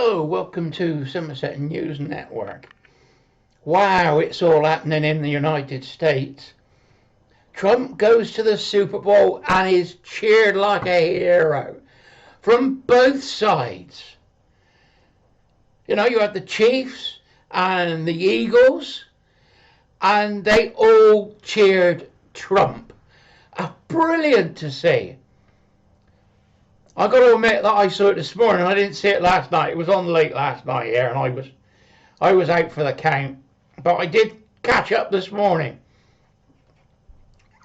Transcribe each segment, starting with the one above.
Hello, welcome to Somerset News Network. Wow, it's all happening in the United States. Trump goes to the Super Bowl and is cheered like a hero from both sides. You know, you had the Chiefs and the Eagles, and they all cheered Trump. Brilliant to see. I got to admit that I saw it this morning. I didn't see it last night. It was on late last night here, and I was out for the count. But I did catch up this morning,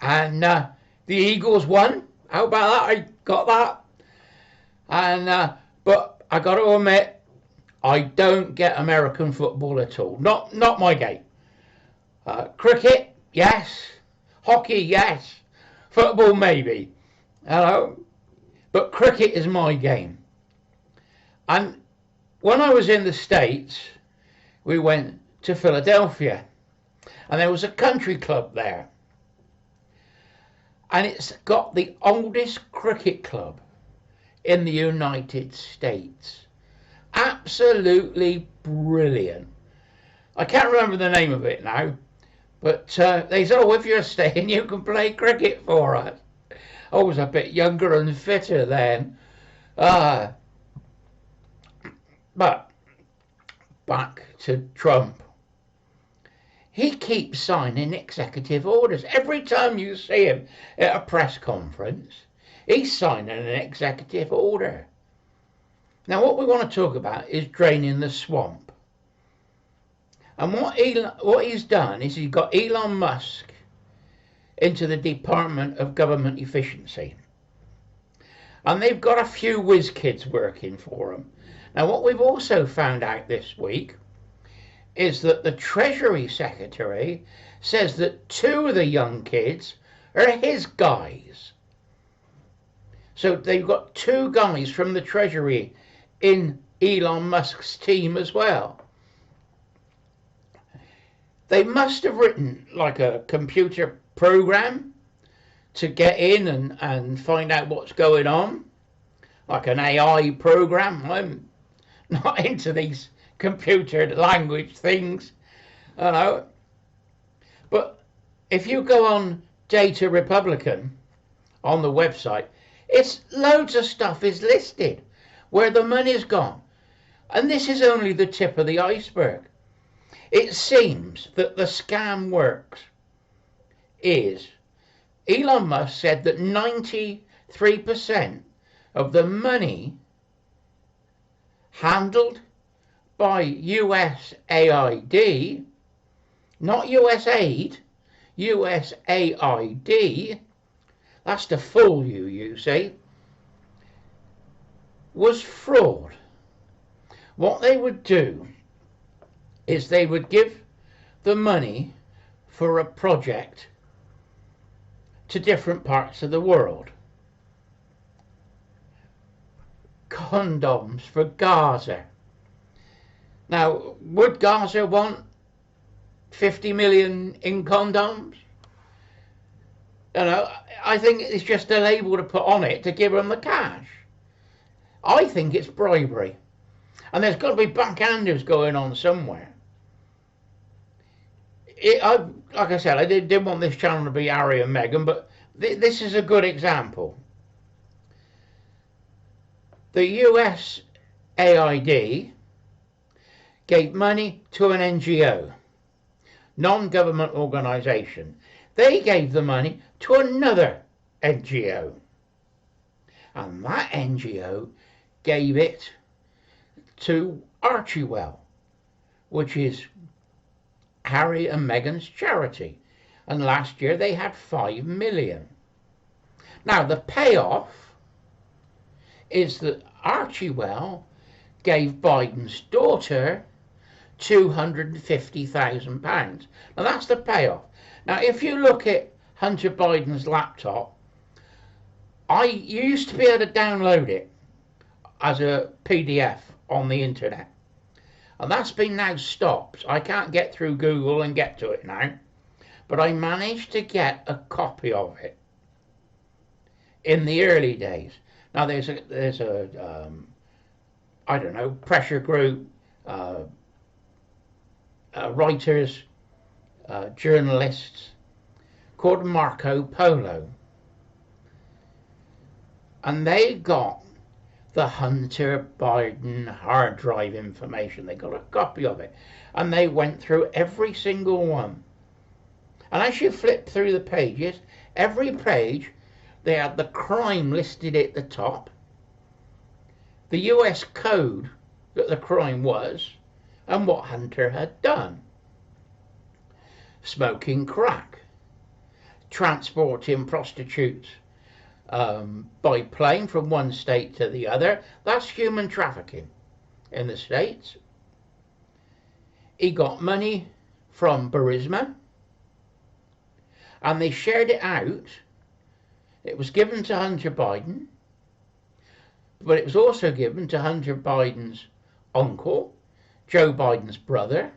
and the Eagles won. How about that? I got that. And but I got to admit, I don't get American football at all. Not my game. Cricket, yes. Hockey, yes. Football, maybe. Hello. But cricket is my game. And when I was in the States, we went to Philadelphia, and there was a country club there. And it's got the oldest cricket club in the United States. Absolutely brilliant. I can't remember the name of it now, but they said, oh, if you're staying, you can play cricket for us. I was a bit younger and fitter then. But back to Trump. He keeps signing executive orders. Every time you see him at a press conference, he's signing an executive order. Now, what we want to talk about is draining the swamp. And what he's done is he's got Elon Musk into the Department of Government Efficiency. And they've got a few whiz kids working for them. Now, what we've also found out this week is that the Treasury Secretary says that 2 of the young kids are his guys. So they've got 2 guys from the Treasury in Elon Musk's team as well. They must have written like a computer program to get in and find out what's going on, like an AI program. I'm not into these computer language things, you know. But if you go on Data Republican on the website, it's loads of stuff is listed where the money's gone. And this is only the tip of the iceberg. It seems that the scam works is Elon Musk said that 93% of the money handled by USAID, not USAID, USAID, that's to fool you, you see, was fraud. What they would do is they would give the money for a project to different parts of the world. Condoms for Gaza. Now, would Gaza want 50 million in condoms? You know, I think it's just a label to put on it to give them the cash. I think it's bribery. And there's got to be backhanders going on somewhere. Like I said, I didn't want this channel to be Harry and Meghan, but this is a good example. The USAID gave money to an NGO, non-government organisation. They gave the money to another NGO. And that NGO gave it to Archewell, which is Harry and Meghan's charity, and last year they had 5 million. Now the payoff is that Archewell gave Biden's daughter £250,000. Now that's the payoff. Now if you look at Hunter Biden's laptop, you used to be able to download it as a PDF on the internet. And that's been now stopped. I can't get through Google and get to it now. But I managed to get a copy of it in the early days. Now there's a I don't know, pressure group, uh, writers, journalists, called Marco Polo. And they got the Hunter Biden hard drive information. They got a copy of it. And they went through every single one. And as you flip through the pages, every page, they had the crime listed at the top, the US code that the crime was, and what Hunter had done. Smoking crack, transporting prostitutes by plane from one state to the other. That's human trafficking in the States. He got money from Burisma, and they shared it out. It was given to Hunter Biden, but it was also given to Hunter Biden's uncle, Joe Biden's brother,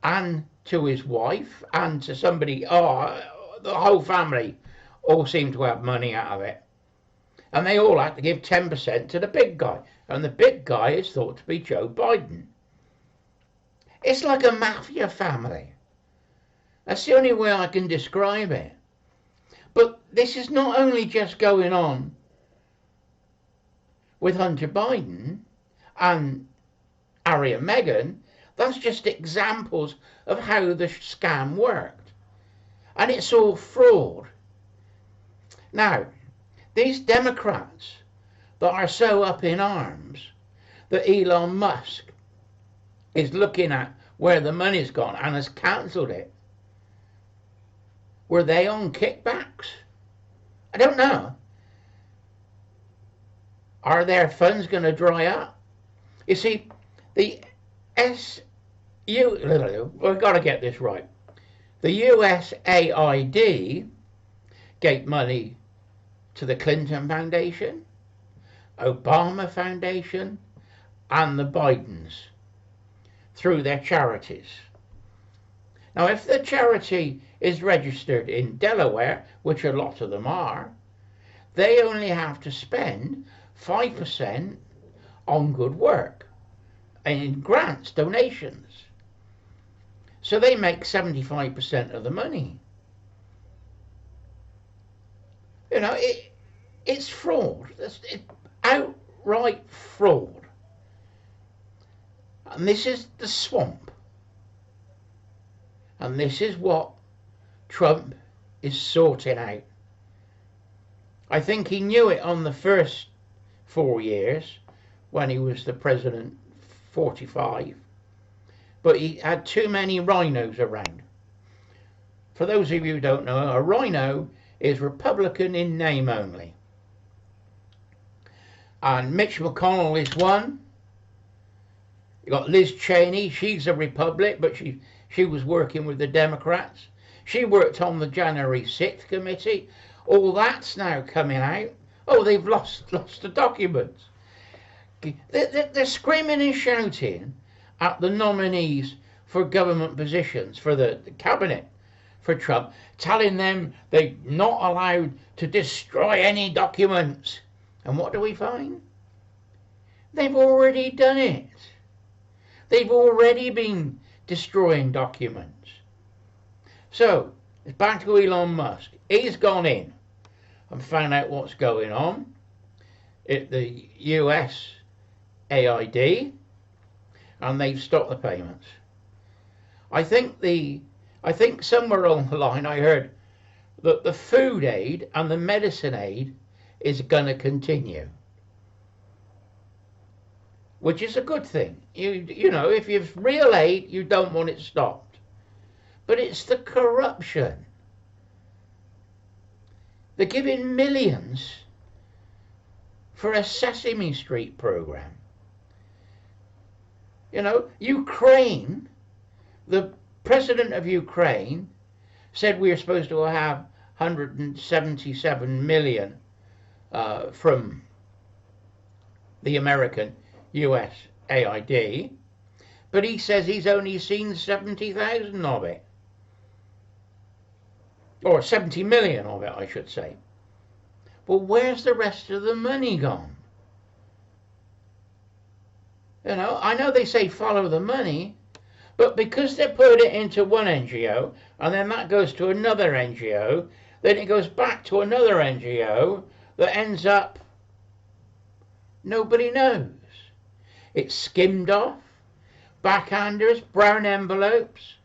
and to his wife, and to somebody, the whole family all seemed to have money out of it. And they all had to give 10% to the big guy. And the big guy is thought to be Joe Biden. It's like a mafia family. That's the only way I can describe it. But this is not only just going on with Hunter Biden and Harry and Meghan. That's just examples of how the scam worked. And it's all fraud. Now, these Democrats that are so up in arms that Elon Musk is looking at where the money's gone and has cancelled it, were they on kickbacks? I don't know. Are their funds going to dry up? You see, we've got to get this right. The USAID gave money to the Clinton Foundation, Obama Foundation, and the Bidens through their charities. Now, if the charity is registered in Delaware, which a lot of them are, they only have to spend 5% on good work and in grants, donations. So they make 75% of the money. You know, it's fraud. It's outright fraud. And this is the swamp. And this is what Trump is sorting out. I think he knew it on the first 4 years when he was the president, 45. But he had too many rhinos around. For those of you who don't know, a rhino is Republican in name only. And Mitch McConnell is one. You got Liz Cheney, she's a Republican, but she was working with the Democrats. She worked on the January 6th committee. All that's now coming out. Oh, they've lost the documents. They're screaming and shouting at the nominees for government positions, for the cabinet, for Trump, telling them they're not allowed to destroy any documents. And what do we find? They've already done it. They've already been destroying documents. So, it's back to Elon Musk. He's gone in and found out what's going on at the USAID, and they've stopped the payments. I think somewhere along the line I heard that the food aid and the medicine aid is going to continue, which is a good thing. You know, if you've real aid, you don't want it stopped. But it's the corruption. They're giving millions for a Sesame Street program. You know, Ukraine, the president of Ukraine said we are supposed to have 177 million from the American USAID, but he says he's only seen 70,000 of it. Or 70 million of it, I should say. Well, where's the rest of the money gone? You know, I know they say follow the money, but because they put it into one NGO and then that goes to another NGO, then it goes back to another NGO that ends up, nobody knows. It's skimmed off, backhanders, brown envelopes.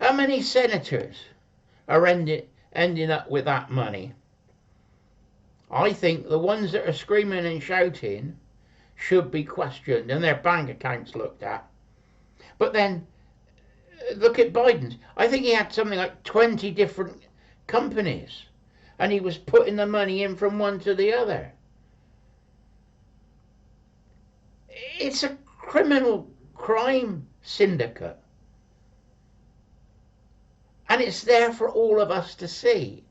How many senators are ending up with that money? I think the ones that are screaming and shouting should be questioned and their bank accounts looked at. But then, look at Biden's. I think he had something like 20 different companies, and he was putting the money in from one to the other. It's a criminal crime syndicate. And it's there for all of us to see.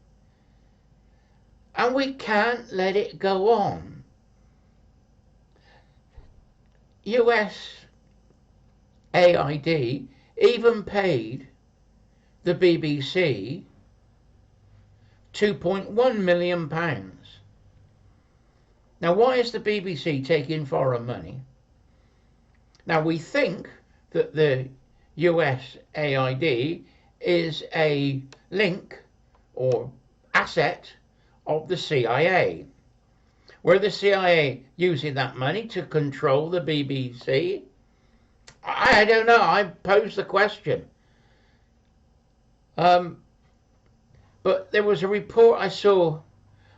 And we can't let it go on. USAID even paid the BBC £2.1 million. Now, why is the BBC taking foreign money? Now, we think that the USAID is a link or asset of the CIA. Were the CIA using that money to control the BBC? I don't know. I posed the question. But there was a report I saw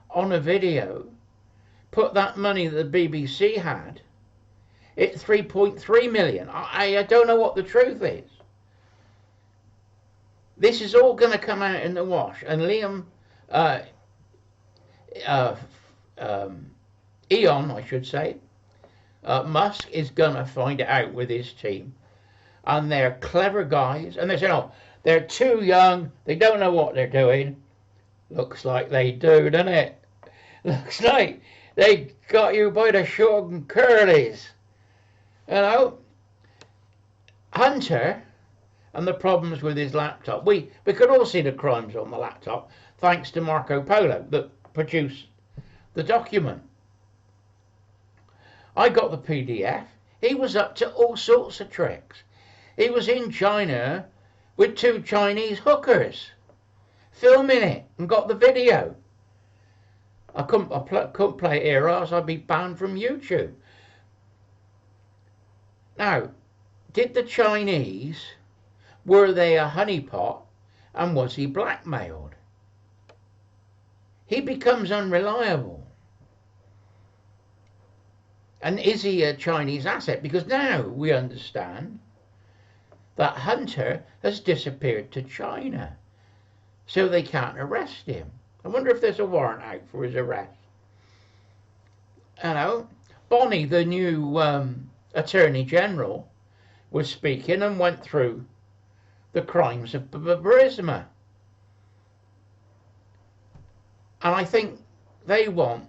on a video put that money that the BBC had at 3.3 million. I don't know what the truth is. This is all going to come out in the wash, and Elon, I should say, Musk is going to find it out with his team. And they're clever guys, and they say, oh, they're too young, they don't know what they're doing. Looks like they do, doesn't it? Looks like they got you by the short and curlies. You know, Hunter and the problems with his laptop. We could all see the crimes on the laptop thanks to Marco Polo that produced the document. I got the PDF. He was up to all sorts of tricks. He was in China with 2 Chinese hookers filming it and got the video. I couldn't play it here, or else I'd be banned from YouTube. Now, did the Chinese, were they a honeypot, and was he blackmailed? He becomes unreliable. And is he a Chinese asset? Because now we understand that Hunter has disappeared to China, so they can't arrest him. I wonder if there's a warrant out for his arrest. You know, Bonnie, the new Attorney General, was speaking and went through the crimes of Burisma. And I think they want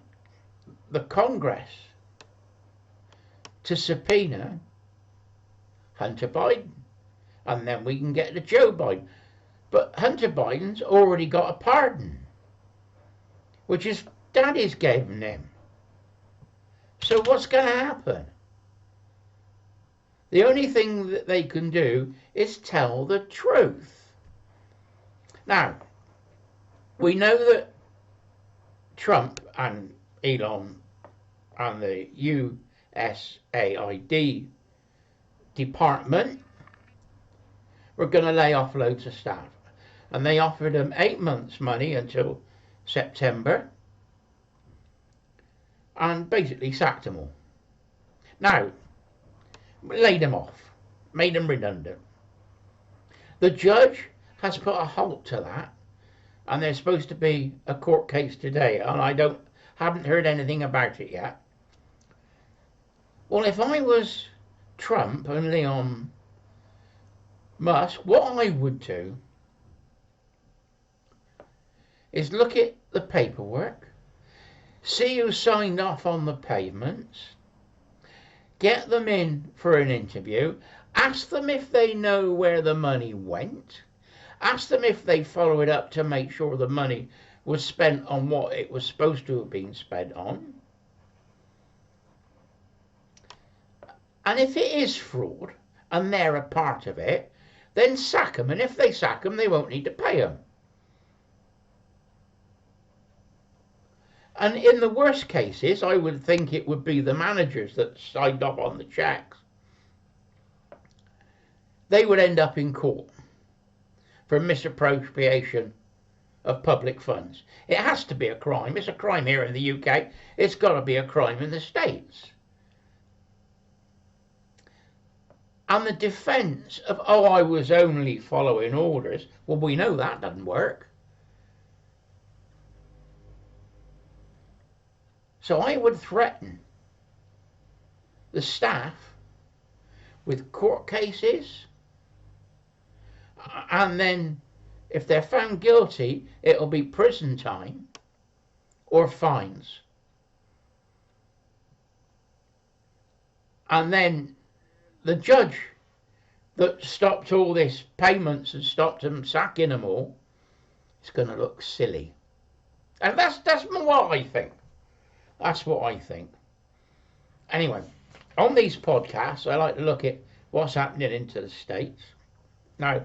the Congress to subpoena Hunter Biden, and then we can get to Joe Biden. But Hunter Biden's already got a pardon, which his daddy's given him. So what's going to happen? The only thing that they can do is tell the truth. Now, we know that Trump and Elon and the USAID department were going to lay off loads of staff. And they offered them 8 months' money until September and basically sacked them all. Now, laid them off, made them redundant. The judge has put a halt to that, and there's supposed to be a court case today, and I haven't heard anything about it yet. Well, if I was Trump and Elon Musk, what I would do is look at the paperwork, see who signed off on the payments, get them in for an interview, ask them if they know where the money went, ask them if they follow it up to make sure the money was spent on what it was supposed to have been spent on. And if it is fraud and they're a part of it, then sack them. And if they sack them, they won't need to pay them. And in the worst cases, I would think it would be the managers that signed off on the checks. They would end up in court for misappropriation of public funds. It has to be a crime. It's a crime here in the UK. It's got to be a crime in the States. And the defence of, oh, I was only following orders, well, we know that doesn't work. So I would threaten the staff with court cases, and then if they're found guilty, it'll be prison time or fines. And then the judge that stopped all this payments and stopped them sacking them all is going to look silly. And that's what I think. That's what I think. Anyway, on these podcasts, I like to look at what's happening into the States. Now,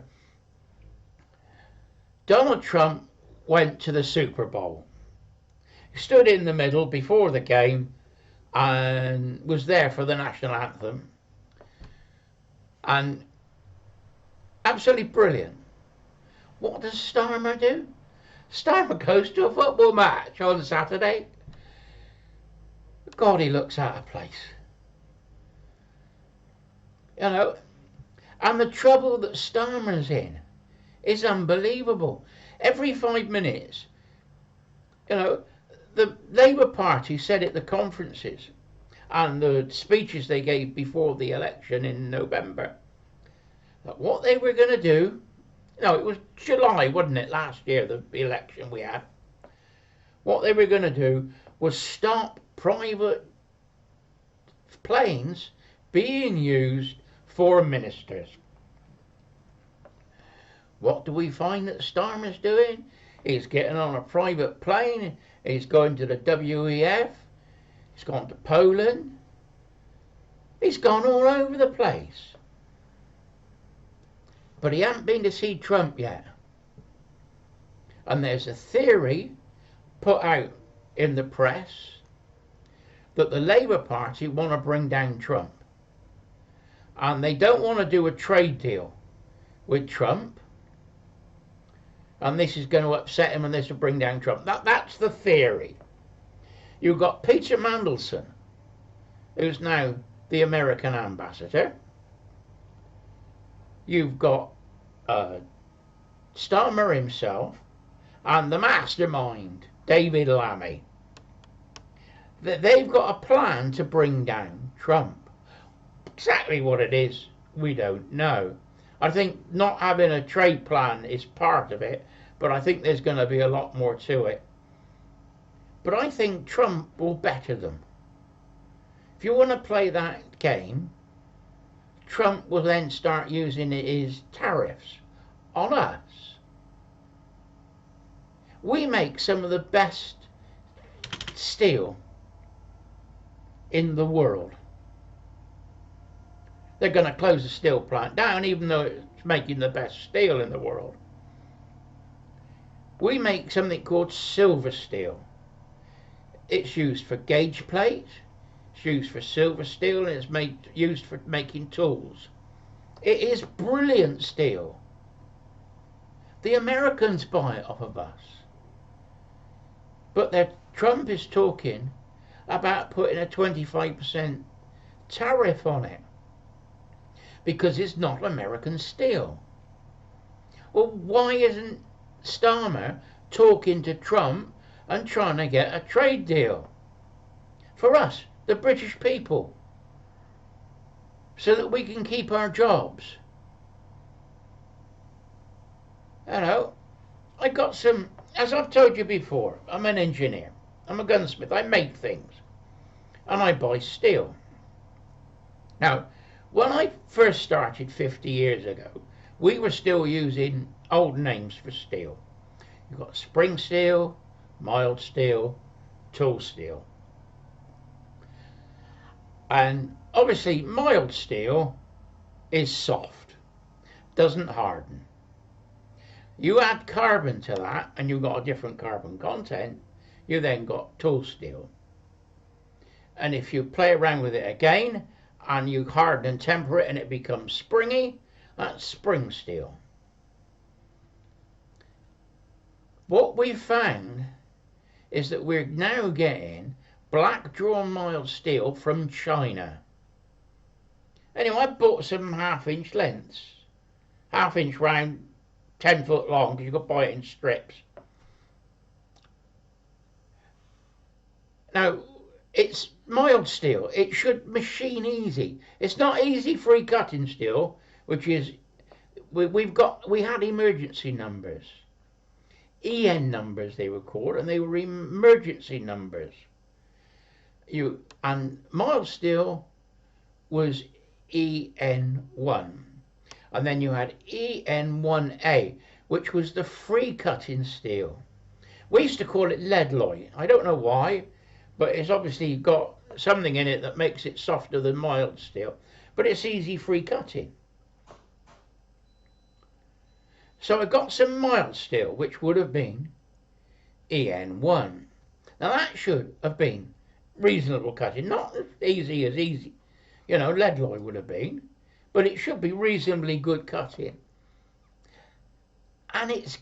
Donald Trump went to the Super Bowl. He stood in the middle before the game and was there for the national anthem. And absolutely brilliant. What does Starmer do? Starmer goes to a football match on Saturday. God, he looks out of place. You know, and the trouble that Starmer's in is unbelievable. Every 5 minutes, you know, the Labour Party said at the conferences and the speeches they gave before the election in November that what they were going to do, no, it was July, wasn't it, last year, the election we had. What they were going to do was stop private planes being used for ministers. What do we find that Starmer's doing? He's getting on a private plane, he's going to the WEF, he's gone to Poland, he's gone all over the place. But he hasn't been to see Trump yet. And there's a theory put out in the press that the Labour Party want to bring down Trump. And they don't want to do a trade deal with Trump. And this is going to upset him and this will bring down Trump. That's the theory. You've got Peter Mandelson, who's now the American ambassador. You've got Starmer himself and the mastermind, David Lammy. They've got a plan to bring down Trump. Exactly what it is, we don't know. I think not having a trade plan is part of it, but I think there's going to be a lot more to it. But I think Trump will better them. If you want to play that game, Trump will then start using his tariffs on us. We make some of the best steel in the world. They're going to close the steel plant down even though it's making the best steel in the world. We make something called silver steel. It's used for gauge plate, it's used for silver steel, and it's used for making tools. It is brilliant steel. The Americans buy it off of us. But Trump is talking about putting a 25% tariff on it because it's not American steel. Well, why isn't Starmer talking to Trump and trying to get a trade deal for us, the British people, so that we can keep our jobs? You know, I got some, as I've told you before, I'm an engineer, I'm a gunsmith, I make things, and I buy steel. Now, when I first started 50 years ago, we were still using old names for steel. You've got spring steel, mild steel, tool steel. And Obviously, mild steel is soft, doesn't harden. You add carbon to that, and you've got a different carbon content, you then got tool steel. And if you play around with it again, and you harden and temper it, and it becomes springy, that's spring steel. What we've found is that we're now getting black drawn mild steel from China. Anyway, I bought some half-inch lengths, half-inch round, 10 foot long, because you could buy it in strips. Now, it's mild steel. It should machine easy. It's not easy free cutting steel, which is we had emergency numbers, EN numbers they were called, and they were emergency numbers. And mild steel was EN1, and then you had EN1A, which was the free cutting steel. We used to call it lead-loy. I don't know why, but it's obviously got something in it that makes it softer than mild steel, but it's easy free cutting. So I got some mild steel, which would have been EN1. Now that should have been reasonable cutting, not as easy, lead-loy would have been, but it should be reasonably good cutting. And it's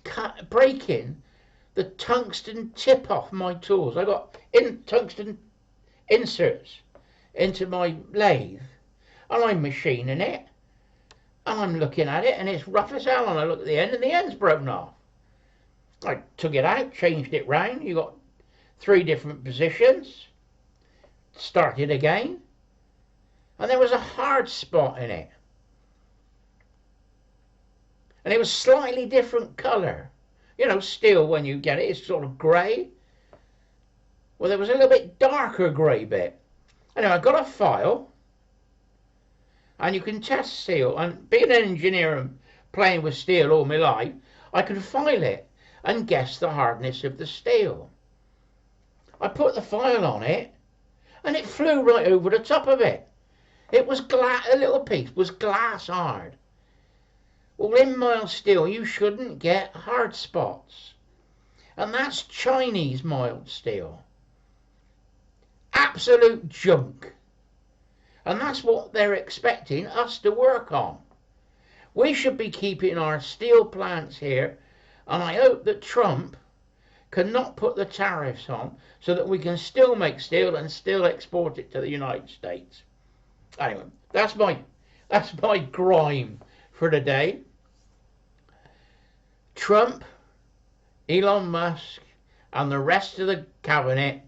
breaking the tungsten tip off my tools. I got tungsten inserts into my lathe, and I'm machining it, and I'm looking at it, and it's rough as hell, and I look at the end, and the end's broken off. I took it out, changed it round. You got 3 different positions, started again, and there was a hard spot in it, and it was slightly different colour. Steel, when you get it, it's sort of grey. Well, there was a little bit darker grey bit. Anyway, I got a file, and you can test steel, and being an engineer and playing with steel all my life, I could file it and guess the hardness of the steel. I put the file on it, and it flew right over the top of it. It was a little piece was glass hard. Well, in mild steel, you shouldn't get hard spots. And that's Chinese mild steel. Absolute junk. And that's what they're expecting us to work on. We should be keeping our steel plants here, and I hope that Trump cannot put the tariffs on so that we can still make steel and still export it to the United States. Anyway, that's my grime for the day. Trump, Elon Musk, and the rest of the cabinet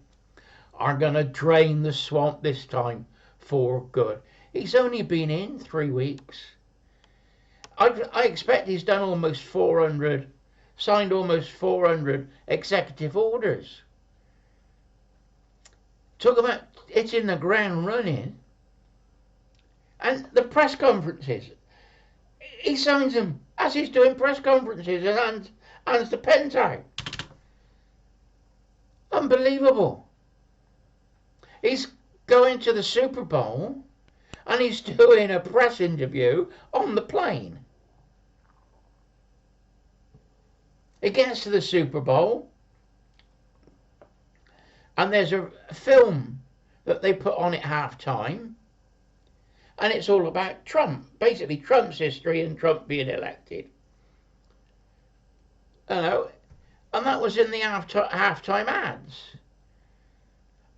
are going to drain the swamp this time for good. He's only been in 3 weeks. I expect he's done signed almost 400 executive orders. Talk about hitting the ground running. And the press conferences, he signs them as he's doing press conferences and hands the pens out. Unbelievable. He's going to the Super Bowl and he's doing a press interview on the plane. He gets to the Super Bowl and there's a film that they put on at halftime, and it's all about Trump, basically Trump's history and Trump being elected. And that was in the halftime ads.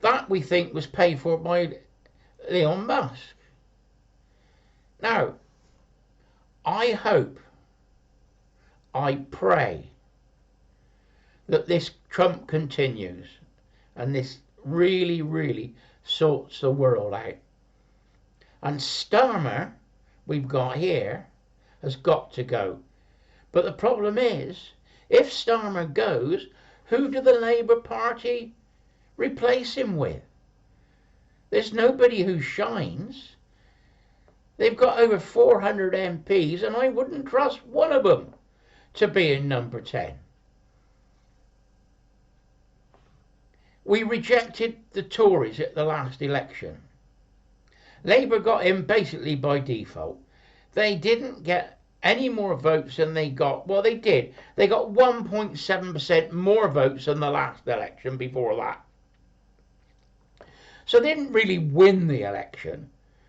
That we think was paid for by Elon Musk. Now, I hope, I pray that this Trump continues and this really, really sorts the world out. And Starmer, we've got here, has got to go. But the problem is, if Starmer goes, who do the Labour Party replace him with? There's nobody who shines. They've got over 400 MPs, and I wouldn't trust one of them to be in number 10. We rejected the Tories at the last election. Labour got in basically by default. They didn't get any more votes than they got. Well, they did. They got 1.7% more votes than the last election before that. So they didn't really win the election.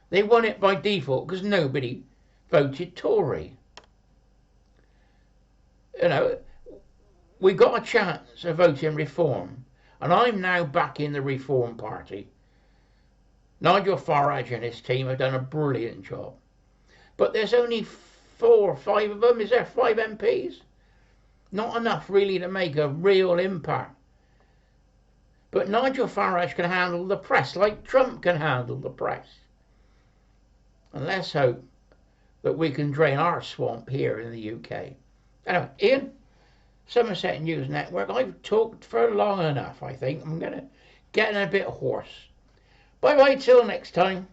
They won it by default because nobody voted Tory. You know, we got a chance of voting Reform, and I'm now back in the Reform Party. Nigel Farage and his team have done a brilliant job. But there's only 4 or 5 of them. Is there 5 MPs? Not enough really to make a real impact. But Nigel Farage can handle the press like Trump can handle the press. And let's hope that we can drain our swamp here in the UK. Anyway, Ian, Somerset News Network, I've talked for long enough, I think. I'm going to get a bit hoarse. Bye-bye till next time.